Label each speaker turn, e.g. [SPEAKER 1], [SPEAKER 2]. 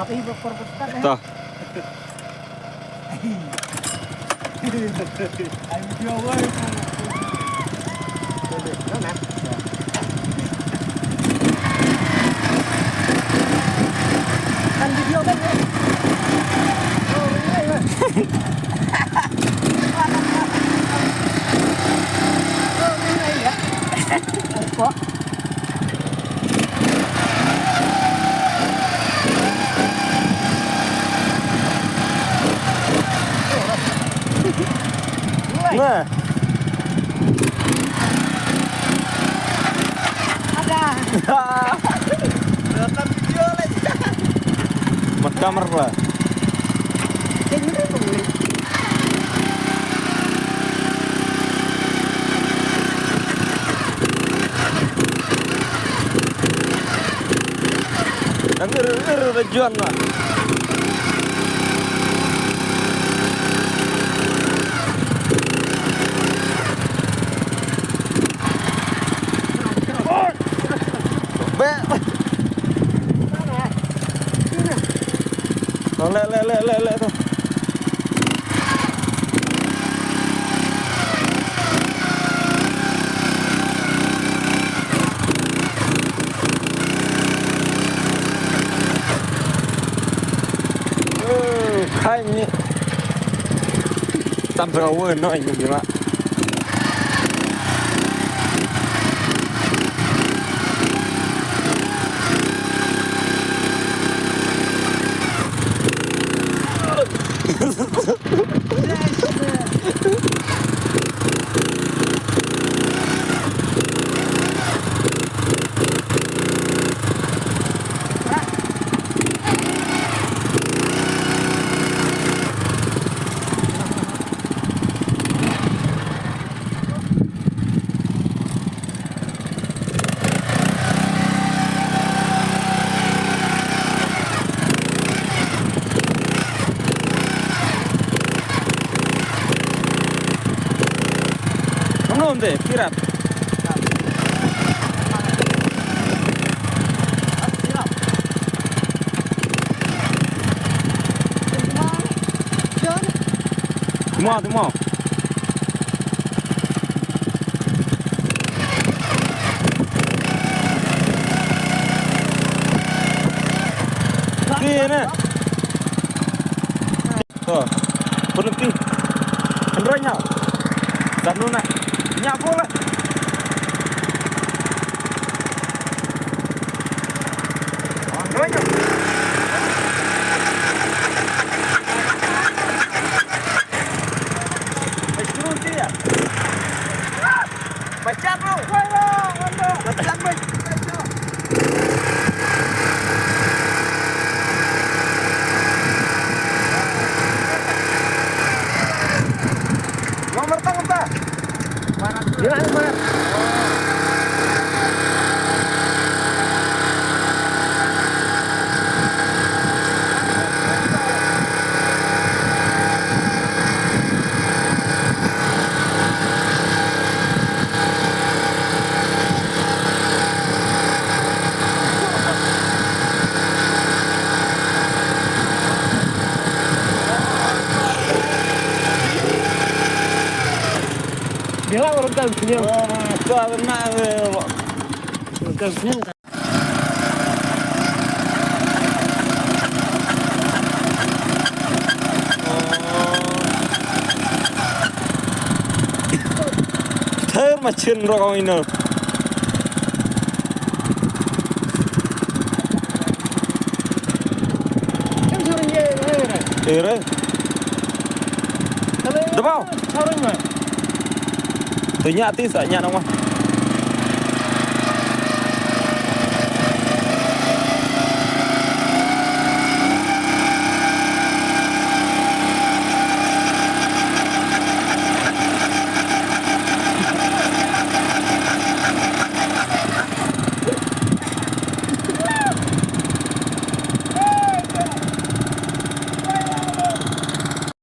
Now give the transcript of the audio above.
[SPEAKER 1] Apa ibu korban?
[SPEAKER 2] Tuh.
[SPEAKER 1] Ayo dia woi. Kan video kan ya? Oh iya. Oh iya ya. Kok?
[SPEAKER 2] Nah,
[SPEAKER 1] Ada.
[SPEAKER 3] Rekam video lagi.
[SPEAKER 2] mat kamar lah.
[SPEAKER 1] Ini boleh.
[SPEAKER 2] Denger tujuan lah. Be. Le tuh. Hai ni. Sampai awal no ini gimana? Onde? Pirat. Mau. Sini. Tuh. Berhenti. Andronya. Sanuna. Nyak pula. Andronya. Baca bro. Baca bro. Nomor tangan tak? Mana?
[SPEAKER 1] Bilang orang kan punya.
[SPEAKER 2] Tuh benar.
[SPEAKER 1] Orang kan punya.
[SPEAKER 2] Thơ machin rokok ini.
[SPEAKER 1] Yang suruh dia.
[SPEAKER 2] Ere. Đâu?
[SPEAKER 1] Suruh mah.
[SPEAKER 2] Tôi nhạ tí sợ nhạ đâu mà.